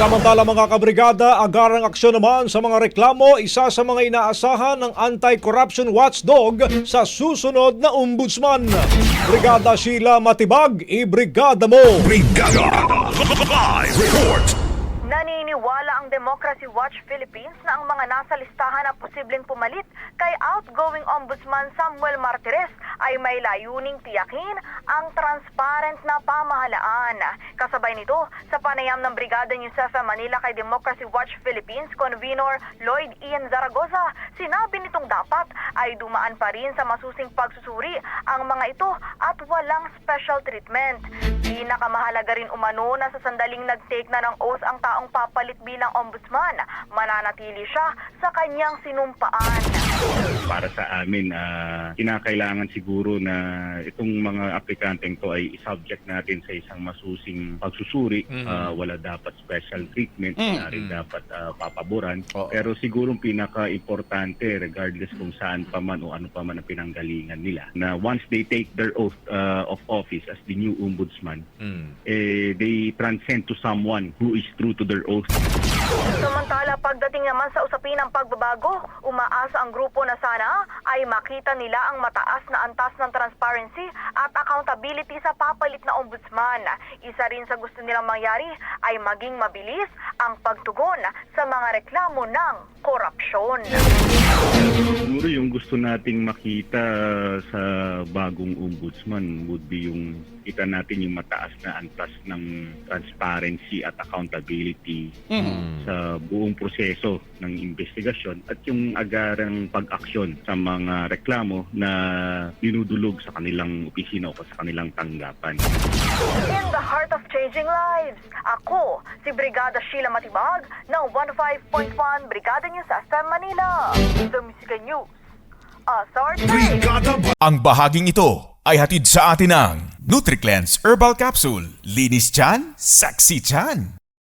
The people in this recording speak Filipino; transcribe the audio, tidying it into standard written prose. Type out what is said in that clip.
Samantala mga kabrigada, agarang aksyon naman sa mga reklamo, isa sa mga inaasahan ng Anti-Corruption Watchdog sa susunod na ombudsman. Brigada Sheila Matibag, ibrigada mo! Brigada Live Report. Naniniwala ang Democracy Watch Philippines na ang mga nasa listahan na posibleng pumalit kay outgoing Ombudsman Samuel Martires ay may layuning tiyakin ang transparent na pamahalaan. Kasabay nito, sa panayam ng Brigada News FM Manila kay Democracy Watch Philippines Convenor Lloyd Ian Zaragoza, sinabi nitong dapat ay dumaan pa rin sa masusing pagsusuri ang mga ito at walang special treatment. Pinakamahalaga rin umano na sa sandaling nag-take na ng oath ang taong papalit bilang ombudsman, mananatili siya sa kanyang sinumpaan. Para sa amin, kinakailangan siguro na itong mga aplikanteng to ay subject natin sa isang masusing pagsusuri. Wala dapat special treatment, wala rin dapat papaboran. Pero siguro pinaka-importante, regardless kung saan pa man o ano pa man ang pinanggalingan nila, na once they take their oath of office as the new ombudsman, they transcend to someone who is true to their oath. Samantala, pagdating naman sa usapin ng pagbabago, umaasa ang grupo na sana ay makita nila ang mataas na antas ng transparency at accountability sa papalit na ombudsman. Isa rin sa gusto nilang mangyari ay maging mabilis ang pagtugon sa mga reklamo ng korupsyon. Siguro yung gusto nating makita sa bagong ombudsman would be yung kita natin yung mataas na antas ng transparency at accountability sa buong proseso ng investigasyon at yung agarang pag-aksyon sa mga reklamo na dinudulog sa kanilang opisina o sa kanilang tanggapan. In the heart of changing lives, ako si Brigada Sheila Matibag ng 105.1 Brigada News FM Manila. The Music News. Authority. Ang bahaging ito ay hatid sa atin ng NutriCleanse Herbal Capsule. Linis tiyan, sexy tiyan.